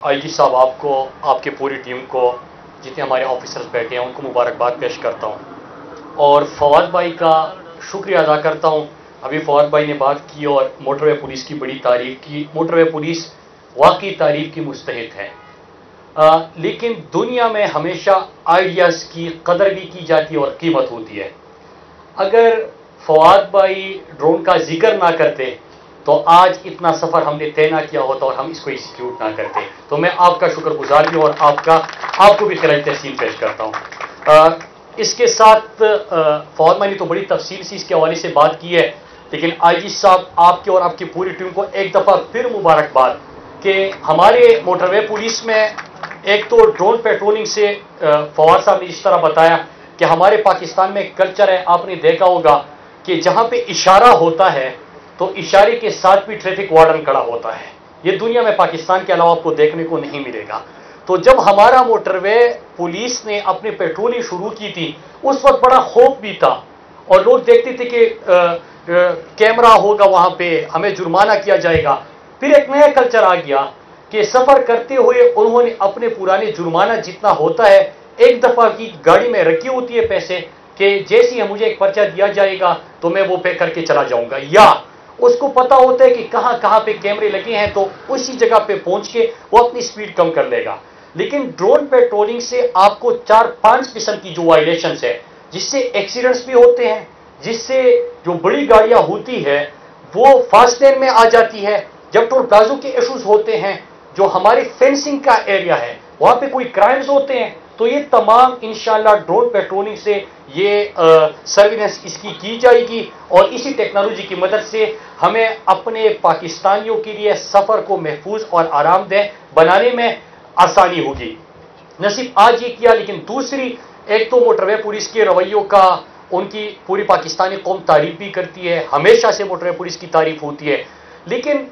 آئی جی صاحب آپ کو، آپ کے پوری ٹیم کو، جتنے ہمارے آفیسرز بیٹھے ہیں ان کو مبارکباد پیش کرتا ہوں، اور فواد بھائی کا شکریہ ادا کرتا ہوں۔ ابھی فواد بھائی نے بات کی اور موٹر وے پولیس کی بڑی تعریف کی۔ موٹر وے پولیس واقعی تعریف کی مستحق ہے، لیکن دنیا میں ہمیشہ آئیڈیاز کی قدر بھی کی جاتی ہے اور قیمت ہوتی ہے۔ اگر فواد بھائی ڈرون کا ذکر نہ کرتے تو آج اتنا سفر ہم نے طے نہ کیا ہوتا اور ہم اس کو ایکسیکیوٹ نہ کرتے۔ تو میں آپ کا شکر گزار بھی ہوں اور آپ کو بھی خراج تحسین پیش کرتا ہوں۔ اس کے ساتھ فواد بھائی نے تو بڑی تفصیل سے اس کے حوالے سے بات کی ہے، لیکن آئی جی صاحب آپ کے اور آپ کی پوری ٹیم کو ایک دفعہ پھر مبارکباد کہ ہمارے موٹر وے پولیس میں ایک تو ڈرون پیٹرولنگ سے فواد صاحب نے اس طرح بتایا کہ ہمارے پاکستان میں ایک کلچر ہے، آپ نے دیکھا ہوگا کہ جہاں پہ اشارہ ہوتا ہے تو اشارے کے ساتھ بھی ٹریفک وارڈن کھڑا ہوتا ہے۔ یہ دنیا میں پاکستان کے علاوہ آپ کو دیکھنے کو نہیں ملے گا۔ تو جب ہمارا موٹر وے پولیس نے اپنی پیٹرولنگ شروع کی تھی اس وقت بڑا خوف بھی تھا، اور لوگ دیکھتے تھے کہ کیمرہ ہوگا وہاں پہ، ہمیں جرمانہ کیا جائے گا۔ پھر ایک نیا کلچر آ گیا کہ سفر کرتے ہوئے انہوں نے اپنے پرانے جرمانہ جتنا ہوتا ہے ایک دفعہ کی گاڑی میں رکھی ہوتی ہے پیسے کہ جیسے ہی مجھے ایک پرچہ دیا جائے گا تو میں وہ پے کر کے چلا جاؤں گا، یا اس کو پتا ہوتا ہے کہ کہاں کہاں پہ کیمرے لگے ہیں تو اسی جگہ پہ پہنچ کے وہ اپنی سپیڈ کم کر لے گا۔ لیکن ڈرون پیٹرولنگ سے آپ کو 4-5 قسم کی جو وائلیشنز ہے، جس سے ایکسیڈنٹس بھی ہوتے ہیں، جس سے جو بڑی گاڑیاں ہوتی ہے وہ فاسٹ لین میں آ جاتی ہے، جب ٹول پلازوں کے ایشوز ہوتے ہیں، جو ہمارے فینسنگ کا ایریا ہے وہاں پہ کوئی کرائمز ہوتے ہیں، تو یہ تمام انشاءاللہ ڈرون پیٹرولنگ سے یہ سرویلنس اس کی جائے گی، اور اسی ٹیکنالوجی کی مدد سے ہمیں اپنے پاکستانیوں کے لیے سفر کو محفوظ اور آرام دہ بنانے میں آسانی ہوگی۔ نہ صرف آج یہ کیا، لیکن دوسری ایک تو موٹر وے پولیس کے رویوں کا ان کی پوری پاکستانی قوم تعریف بھی کرتی ہے، ہمیشہ سے موٹر وے پولیس کی تعریف ہوتی ہے، لیکن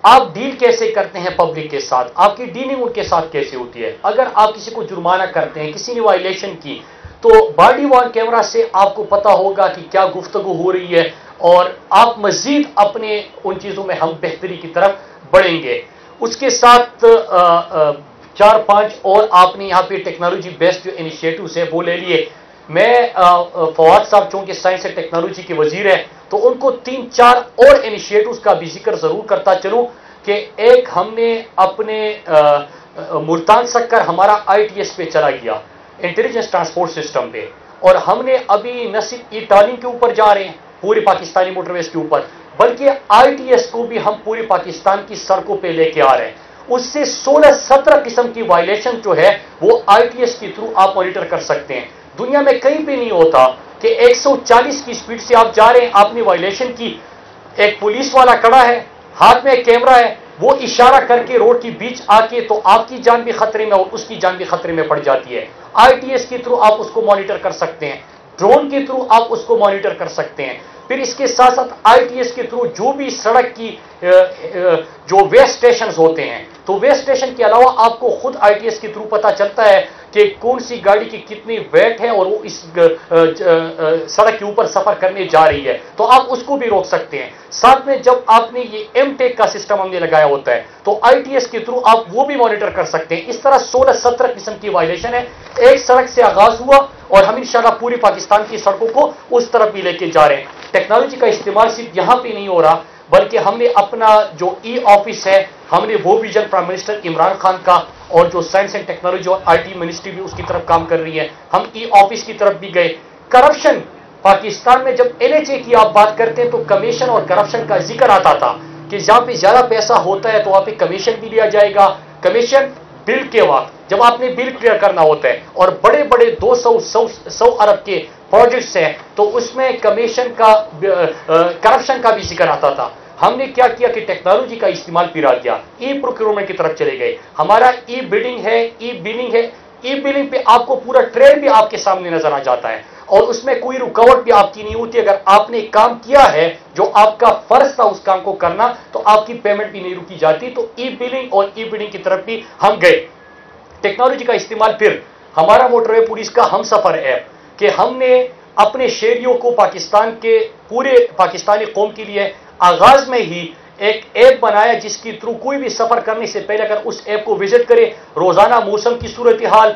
آپ ڈیل کیسے کرتے ہیں پبلک کے ساتھ، آپ کی ڈیلنگ ان کے ساتھ کیسے ہوتی ہے؟ اگر آپ کسی کو جرمانہ کرتے ہیں، کسی نے وائلیشن کی، تو باڈی وارن کیمرہ سے آپ کو پتا ہوگا کہ کیا گفتگو ہو رہی ہے، اور آپ مزید اپنے ان چیزوں میں ہم بہتری کی طرف بڑھیں گے۔ اس کے ساتھ 4-5 اور آپ نے یہاں پہ ٹیکنالوجی بیسڈ جو انیشیٹوز ہیں وہ لے لیے۔ میں فواد صاحب چونکہ سائنس اینڈ ٹیکنالوجی کے وزیر ہیں تو ان کو 3-4 اور انیشیٹوز کا بھی ذکر ضرور کرتا چلوں کہ ایک ہم نے اپنے ملتان سکر ہمارا آئی ٹی ایس پہ چلا گیا، انٹیلیجنس ٹرانسپورٹ سسٹم پہ، اور ہم نے ابھی نہ صرف ای ٹالنگ کے اوپر جا رہے ہیں پورے پاکستانی موٹر ویز کے اوپر، بلکہ آئی ٹی ایس کو بھی ہم پورے پاکستان کی سڑکوں پہ لے کے آ رہے ہیں۔ اس سے 16-17 قسم کی وائلیشن جو ہے وہ آئی ٹی ایس کے تھرو آپ مانیٹر کر سکتے ہیں۔ دنیا میں کہیں پہ نہیں ہوتا کہ 140 کی سپیڈ سے آپ جا رہے ہیں، آپ نے وائلیشن کی، ایک پولیس والا کھڑا ہے، ہاتھ میں ایک کیمرہ ہے، وہ اشارہ کر کے روڈ کے بیچ آ کے تو آپ کی جان بھی خطرے میں اور اس کی جان بھی خطرے میں پڑ جاتی ہے۔ آئی ٹی ایس کے تھرو آپ اس کو مانیٹر کر سکتے ہیں، ڈرون کے تھرو آپ اس کو مانیٹر کر سکتے ہیں۔ پھر اس کے ساتھ ساتھ آئی ٹی ایس کے تھرو جو بھی سڑک کی جو وے اسٹیشنز ہوتے ہیں، تو وے اسٹیشن کے علاوہ آپ کو خود آئی ٹی ایس کے تھرو پتا چلتا ہے کہ کون سی گاڑی کی کتنی ویٹ ہے اور وہ اس سڑک کے اوپر سفر کرنے جا رہی ہے، تو آپ اس کو بھی روک سکتے ہیں۔ ساتھ میں جب آپ نے یہ ایم ٹیک کا سسٹم ہم نے لگایا ہوتا ہے تو آئی ٹی ایس کے تھرو آپ وہ بھی مانیٹر کر سکتے ہیں۔ اس طرح 16-17 قسم کی وائلیشن ہے، ایک سڑک سے آغاز ہوا اور ہم انشاءاللہ پوری پاکستان کی سڑکوں کو اس طرف بھی لے کے جا رہے ہیں۔ ٹیکنالوجی کا استعمال صرف یہاں پہ نہیں ہو رہا، بلکہ ہم نے اپنا جو ای آفس ہے ہم نے وہ vision prime minister Imran Khan کا، اور جو سائنس اینڈ ٹیکنالوجی اور آئی ٹی منسٹری بھی اس کی طرف کام کر رہی ہے، ہم ای آفس کی طرف بھی گئے۔ کرپشن پاکستان میں جب این ایچ اے کی آپ بات کرتے ہیں تو کمیشن اور کرپشن کا ذکر آتا تھا کہ جہاں پہ زیادہ پیسہ ہوتا ہے تو وہاں پہ کمیشن بھی لیا جائے گا۔ کمیشن بل کے وقت جب آپ نے بل کلیئر کرنا ہوتا ہے اور بڑے بڑے 200 ارب کے پروجیکٹس ہیں تو اس میں کمیشن کا کرپشن کا بھی ذکر آتا تھا۔ ہم نے کیا کیا کہ ٹیکنالوجی کا استعمال پھر کیا، ای پروکیورمنٹ کی طرف چلے گئے، ہمارا ای بلڈنگ ہے، ای بلنگ ہے، ای بلنگ پہ آپ کو پورا ٹریل بھی آپ کے سامنے نظر آ جاتا ہے، اور اس میں کوئی رکاوٹ بھی آپ کی نہیں ہوتی۔ اگر آپ نے کام کیا ہے جو آپ کا فرض تھا اس کام کو کرنا تو آپ کی پیمنٹ بھی نہیں رکی جاتی۔ تو ای بلنگ اور ای بلنگ کی طرف بھی ہم گئے۔ ٹیکنالوجی کا استعمال پھر ہمارا موٹر وے پولیس کا ہم سفر ایپ کہ ہم نے اپنے شہریوں کو پاکستان کے پورے پاکستانی قوم کے لیے آغاز میں ہی ایک ایپ بنایا جس کی تھرو کوئی بھی سفر کرنے سے پہلے اگر اس ایپ کو وزٹ کرے، روزانہ موسم کی صورتحال،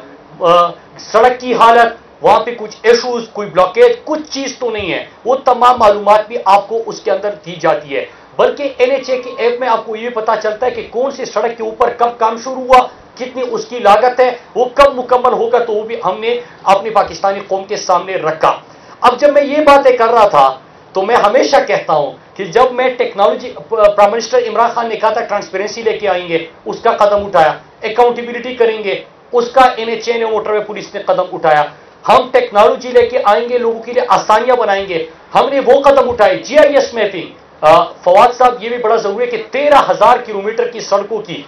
سڑک کی حالت، وہاں پہ کچھ ایشوز، کوئی بلاکیج، کچھ چیز تو نہیں ہے، وہ تمام معلومات بھی آپ کو اس کے اندر دی جاتی ہے۔ بلکہ NHA کے ایپ میں آپ کو یہ پتا چلتا ہے کہ کون سی سڑک کے اوپر کب کام شروع ہوا، کتنی اس کی لاگت ہے، وہ کب مکمل ہوگا، تو وہ بھی ہم نے اپنی پاکستانی قوم کے سامنے رکھا۔ اب جب میں یہ باتیں کر رہا تھا تو میں ہمیشہ کہتا ہوں کہ جب میں technology, prime minister Imran Khan نے کہا تھا ٹرانسپیرنسی لے کے آئیں گے، اس کا قدم اٹھایا، اکاؤنٹیبلٹی کریں گے، اس کا NHA نے، موٹر وے پولیس نے قدم اٹھایا، ہم ٹیکنالوجی لے کے آئیں گے، لوگوں کے لیے آسانیاں بنائیں گے، ہم نے وہ قدم اٹھائے۔ GIS میپنگ، فواد صاحب یہ بھی بڑا ضروری ہے کہ 13,000 کلومیٹر کی سڑکوں کی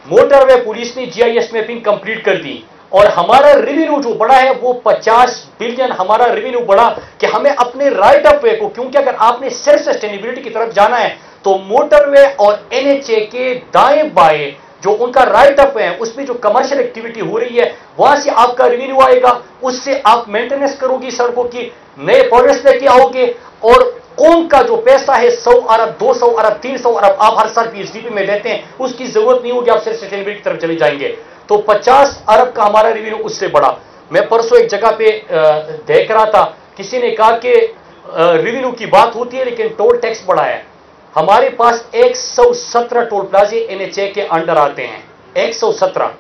موٹر وے پولیس نے GIS میپنگ کمپلیٹ کر دی، اور ہمارا ریونیو جو بڑا ہے وہ 50 بلین ہمارا ریونیو بڑا، کہ ہمیں اپنے رائٹ اپ وے کو، کیونکہ اگر آپ نے سیلف سسٹینیبلٹی کی طرف جانا ہے تو موٹر وے اور NHA کے دائیں بائیں جو ان کا رائٹ اپ ہے، اس میں جو کمرشل ایکٹیویٹی ہو رہی ہے، وہاں سے آپ کا ریونیو آئے گا، اس سے آپ مینٹیننس کرو گی سڑکوں کی، نئے پروجیکٹس لے کے آؤ گے، اور قوم کا جو پیسہ ہے 100 ارب 200 ارب 300 ارب آپ ہر سال PSDP میں دیتے ہیں، اس کی ضرورت نہیں ہوگی، آپ صرف سسٹینیبلٹی کی طرف چلے جائیں گے۔ تو 50 ارب کا ہمارا ریونیو اس سے بڑا۔ میں پرسوں ایک جگہ پہ دیکھ رہا تھا، کسی نے کہا کہ ریونیو کی بات ہوتی ہے لیکن ٹول ٹیکس بڑا ہے۔ ہمارے پاس 117 ٹول پلازے NHA کے انڈر آتے ہیں، 117،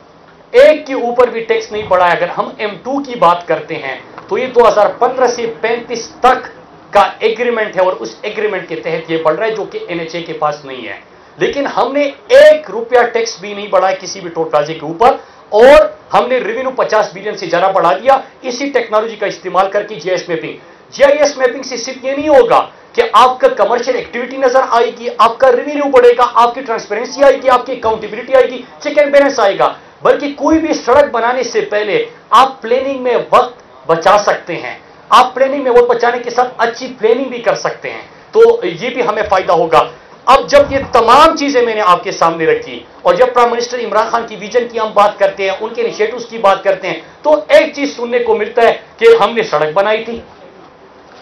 ایک کے اوپر بھی ٹیکس نہیں بڑھا ہے۔ اگر ہم M2 کی بات کرتے ہیں تو یہ 2015 سے 35 تک کا ایگریمنٹ ہے، اور اس ایگریمنٹ کے تحت یہ بڑھ رہا ہے، جو کہ NHA کے پاس نہیں ہے۔ لیکن ہم نے 1 روپیہ ٹیکس بھی نہیں بڑھایا کسی بھی ٹول پلازے کے اوپر، اور ہم نے ریونیو 50 بلین سے زیادہ بڑھا دیا اسی ٹیکنالوجی کا استعمال کر کے GIS میپنگ۔ GIS میپنگ سے صرف یہ نہیں ہوگا کہ آپ کا کمرشل ایکٹیویٹی نظر آئے گی، آپ کا ریونیو بڑھے گا، آپ کی ٹرانسپیرنسی آئے گی، آپ کی اکاؤنٹیبلٹی آئے گی، چیک اینڈ بیلنس آئے گا، بلکہ کوئی بھی سڑک بنانے سے پہلے آپ پلاننگ میں وقت بچا سکتے ہیں، آپ پلاننگ میں وقت بچانے کے ساتھ اچھی پلاننگ بھی کر سکتے ہیں، تو یہ بھی ہمیں فائدہ ہوگا۔ اب جب یہ تمام چیزیں میں نے آپ کے سامنے رکھی، اور جب پرائم منسٹر عمران خان کی ویژن کی ہم بات کرتے ہیں، ان کے انیشیٹوز کی بات کرتے ہیں، تو ایک چیز سننے کو ملتا ہے کہ ہم نے سڑک بنائی تھی۔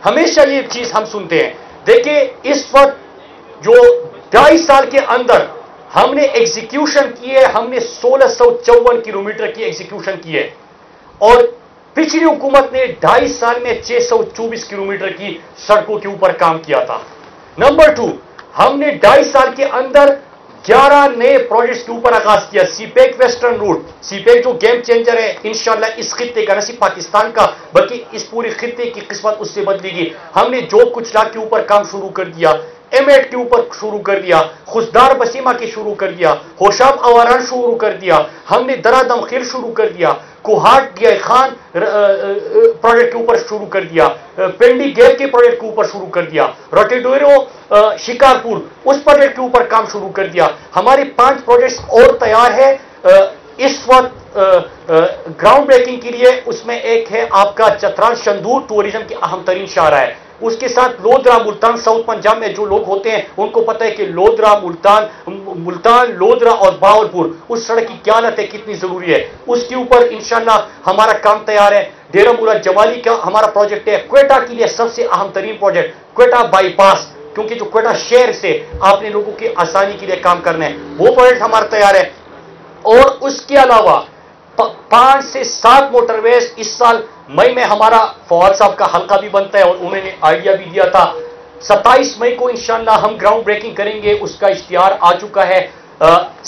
ہمیشہ یہ چیز ہم سنتے ہیں۔ دیکھیں اس وقت جو 2.5 سال کے اندر ہم نے ایگزیکیوشن کی ہے، ہم نے 1654 کلومیٹر کی ایگزیکیوشن کی ہے، اور پچھلی حکومت نے 2.5 سال میں 624 کلومیٹر کی سڑکوں کے اوپر کام کیا تھا۔ نمبر 2، ہم نے 2.5 سال کے اندر 11 نئے پروجیکٹس کے اوپر آغاز کیا۔ سی پیک ویسٹرن روٹ، سی پیک جو گیم چینجر ہے انشاءاللہ اس خطے کا، نہ صرف پاکستان کا بلکہ اس پورے خطے کی قسمت اس سے بدلے گی۔ ہم نے جو کچھ لاکھ کے اوپر کام شروع کر دیا، M8 کے اوپر شروع کر دیا، خزدار بسیمہ کے شروع کر دیا، ہوشاب اواران شروع کر دیا، ہم نے درہ دمخیل شروع کر دیا، Kohat D I Khan project کے اوپر شروع کر دیا، پنڈی گیپ کے پروجیکٹ کے اوپر شروع کر دیا، روٹیڈویرو شکارپور اس پروجیکٹ کے اوپر کام شروع کر دیا۔ ہمارے 5 پروجیکٹس اور تیار ہے اس وقت گراؤنڈ بریکنگ کے لیے۔ اس میں ایک ہے آپ کا چترال شندور، ٹورزم کی اہم ترین شاہراہ ہے، اس کے ساتھ لودرا ملتان، ساؤتھ پنجاب میں جو لوگ ہوتے ہیں ان کو پتہ ہے کہ لودرا ملتان لودرا اور باولپور اس سڑک کی کیا حالت ہے، کتنی ضروری ہے، اس کے اوپر انشاءاللہ ہمارا کام تیار ہے۔ ڈیرہ مورا جمالی کا ہمارا پروجیکٹ ہے، کوئٹہ کے لیے سب سے اہم ترین پروجیکٹ کوئٹہ بائی پاس، کیونکہ جو کوئٹہ شہر سے آپ نے لوگوں کی آسانی کے لیے کام کرنا ہے، وہ پروجیکٹ ہمارا تیار ہے۔ اور اس کے علاوہ 5 سے 7 موٹر ویز اس سال مئی میں ہمارا فواد صاحب کا حلقہ بھی بنتا ہے، اور انہوں نے آئیڈیا بھی دیا تھا۔ 27 مئی کو انشاءاللہ ہم گراؤنڈ بریکنگ کریں گے، اس کا اشتہار آ چکا ہے۔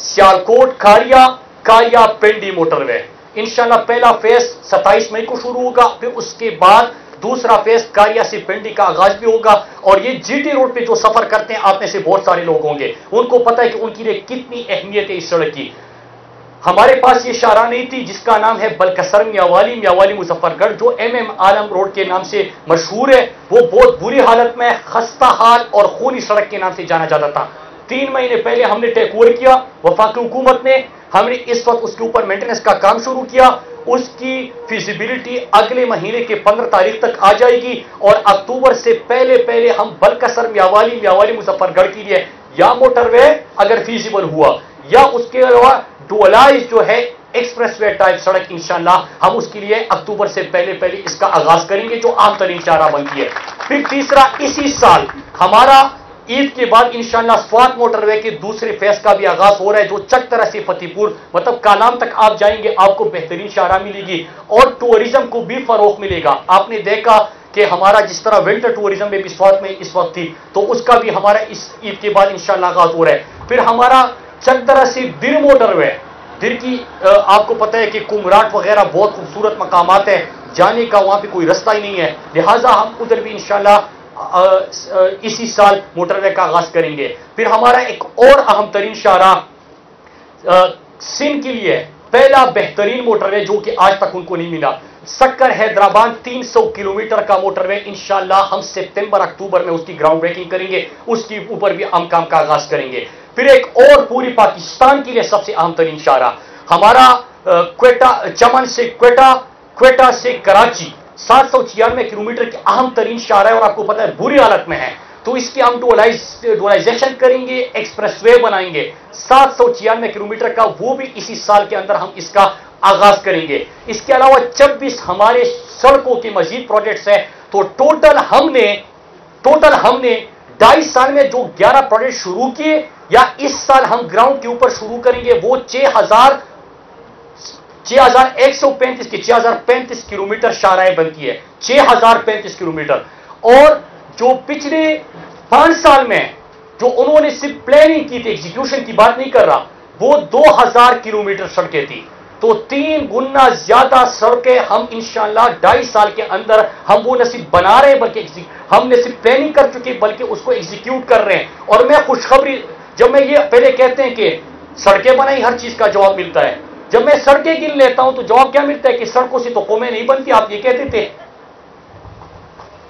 سیالکوٹ کاریا پنڈی موٹر وے انشاءاللہ پہلا فیز 27 مئی کو شروع ہوگا، پھر اس کے بعد دوسرا فیز کاریا سے پنڈی کا آغاز بھی ہوگا۔ اور یہ GT روڈ پہ جو سفر کرتے ہیں آپ میں سے بہت سارے لوگ ہوں گے، ان کو پتہ ہے کہ ان کے لیے کتنی اہمیت ہے اس سڑک کی۔ ہمارے پاس یہ شاہراہ نہیں تھی جس کا نام ہے بلکسر میاوالی مظفر گڑھ، جو MM عالم روڈ کے نام سے مشہور ہے، وہ بہت بری حالت میں خستہ حال اور خونی سڑک کے نام سے جانا جاتا تھا۔ 3 مہینے پہلے ہم نے ٹیک اوور کیا وفاقی حکومت نے، ہم نے اس وقت اس کے اوپر مینٹیننس کا کام شروع کیا، اس کی فیزیبلٹی اگلے مہینے کے 15 تاریخ تک آ جائے گی، اور اکتوبر سے پہلے ہم بلکسر میاوالی مظفر گڑھ کے لیے یا موٹر وے اگر فیزیبل ہوا، یا اس کے علاوہ ڈوالائز جو ہے ایکسپریس وے ٹائپ سڑک انشاءاللہ ہم اس کے لیے اکتوبر سے پہلے اس کا آغاز کریں گے، جو عام ترین چارہ بنتی ہے۔ پھر تیسرا، اسی سال ہمارا عید کے بعد انشاءاللہ سوات موٹر وے کے دوسرے فیز کا بھی آغاز ہو رہا ہے، جو چکترا سے فتح پور مطلب کالام تک آپ جائیں گے آپ کو بہترین شاہراہ ملے گی اور ٹورزم کو بھی فروغ ملے گا. آپ نے دیکھا کہ ہمارا جس طرح ونٹر ٹورزم میں بھی سوات میں اس وقت تھی، تو اس کا بھی ہمارا اس عید کے بعد انشاءاللہ آغاز ہو رہا ہے. پھر ہمارا چکترا سے در موٹر وے، در کی آپ کو پتہ ہے کہ کمراٹ وغیرہ بہت خوبصورت مقامات ہیں، جانے کا وہاں پہ کوئی رستہ ہی نہیں ہے، لہٰذا ہم ادھر بھی انشاءاللہ اسی سال موٹر وے کا آغاز کریں گے. پھر ہمارا ایک اور اہم ترین شاہراہ سندھ کے لیے پہلا بہترین موٹر وے جو کہ آج تک ان کو نہیں ملا، سکر حیدرآباد 300 کلومیٹر کا موٹر وے. انشاءاللہ ہم ستمبر اکتوبر میں اس کی گراؤنڈ بریکنگ کریں گے، اس کے اوپر بھی ہم کام کا آغاز کریں گے. پھر ایک اور پوری پاکستان کے لیے سب سے اہم ترین شاہراہ ہمارا کوئٹہ چمن سے کوئٹہ سے کراچی 796 کلومیٹر کی اہم ترین شاہراہ ہے اور آپ کو پتہ ہے بری حالت میں ہے، تو اس کی ہم ڈولائزیشن کریں گے، ایکسپریس وے بنائیں گے 796 کلومیٹر کا، وہ بھی اسی سال کے اندر ہم اس کا آغاز کریں گے. اس کے علاوہ 26 ہمارے سڑکوں کے مزید پروجیکٹس ہیں. تو ٹوٹل ہم نے 2.5 سال میں جو 11 پروجیکٹ شروع کیے یا اس سال ہم گراؤنڈ کے اوپر شروع کریں گے وہ 6035 کلومیٹر شاہراہ بنتی ہے، 6035 کلومیٹر. اور جو پچھلے 5 سال میں جو انہوں نے صرف پلاننگ کی تھی، ایگزیکیوشن کی بات نہیں کر رہا، وہ 2000 کلومیٹر سڑکیں تھی. تو 3 گنا زیادہ سڑکیں ہم انشاءاللہ 2.5 سال کے اندر ہم وہ نہ صرف بنا رہے ہیں بلکہ ہم نے صرف پلاننگ کر چکے بلکہ اس کو ایگزیکیوٹ کر رہے ہیں. اور میں خوشخبری، جب میں یہ پہلے کہتے ہیں کہ سڑکیں بنائی ہر چیز کا جواب ملتا ہے، جب میں سڑکیں گن لیتا ہوں تو جواب کیا ملتا ہے کہ سڑکوں سے تو قومیں نہیں بنتی، آپ یہ کہتے تھے.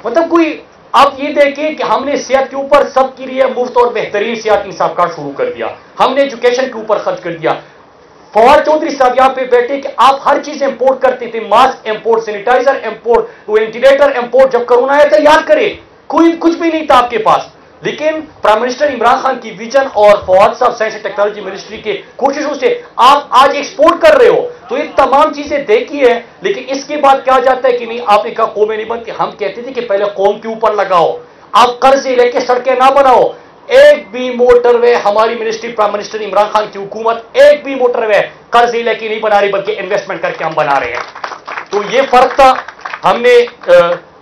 مطلب کوئی آپ یہ دیکھیں کہ ہم نے صحت کے اوپر سب کے لیے مفت اور بہترین صحت انصاف کارڈ شروع کر دیا، ہم نے ایجوکیشن کے اوپر خرچ کر دیا. فواد چودھری صاحب یہاں پہ بیٹھے کہ آپ ہر چیز امپورٹ کرتے تھے، mask import, sanitizer import, ventilator import, جب کرونا آیا تھا یاد کرے کچھ بھی نہیں تھا آپ کے پاس، لیکن پرائم منسٹر عمران خان کی ویژن اور فواد صاحب سائنس اینڈ ٹیکنالوجی منسٹری کے کوششوں سے آپ آج ایکسپورٹ کر رہے ہو. تو یہ تمام چیزیں دیکھی ہے، لیکن اس کے بعد کیا جاتا ہے کہ نہیں آپ نے کہا قومیں نہیں بنتی. ہم کہتے تھے کہ پہلے قوم کے اوپر لگاؤ، آپ قرضے لے کے سڑکیں نہ بناؤ. ایک بھی موٹر وے ہماری ministry prime minister Imran Khan کی حکومت ایک بھی موٹر وے قرض لے کے نہیں بنا رہی بلکہ انویسٹمنٹ کر کے ہم بنا رہے ہیں. تو یہ فرق تھا. ہم نے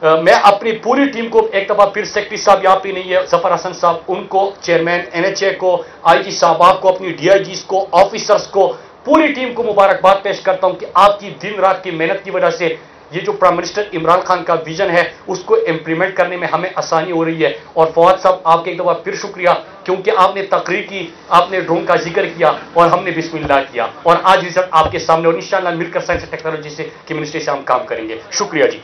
میں اپنی پوری ٹیم کو ایک دفعہ پھر سیکرٹری صاحب یہاں پہ نہیں ہے، ظفر حسن صاحب، ان کو، چیئرمین NHA کو، IG صاحب آپ کو، اپنی DIGs کو، آفیسرز کو، پوری ٹیم کو مبارکباد پیش کرتا ہوں کہ آپ کی دن رات کی محنت کی وجہ سے یہ جو پرائم منسٹر عمران خان کا ویژن ہے اس کو امپلیمنٹ کرنے میں ہمیں آسانی ہو رہی ہے. اور فواد صاحب آپ کے ایک دفعہ پھر شکریہ کیونکہ آپ نے تقریر کی، آپ نے ڈرون کا ذکر کیا اور ہم نے بسم اللہ کیا اور آج رزلٹ آپ کے سامنے، اور انشاءاللہ مل کر سائنس اینڈ ٹیکنالوجی سے کی منسٹری سے ہم کام کریں گے. شکریہ جی.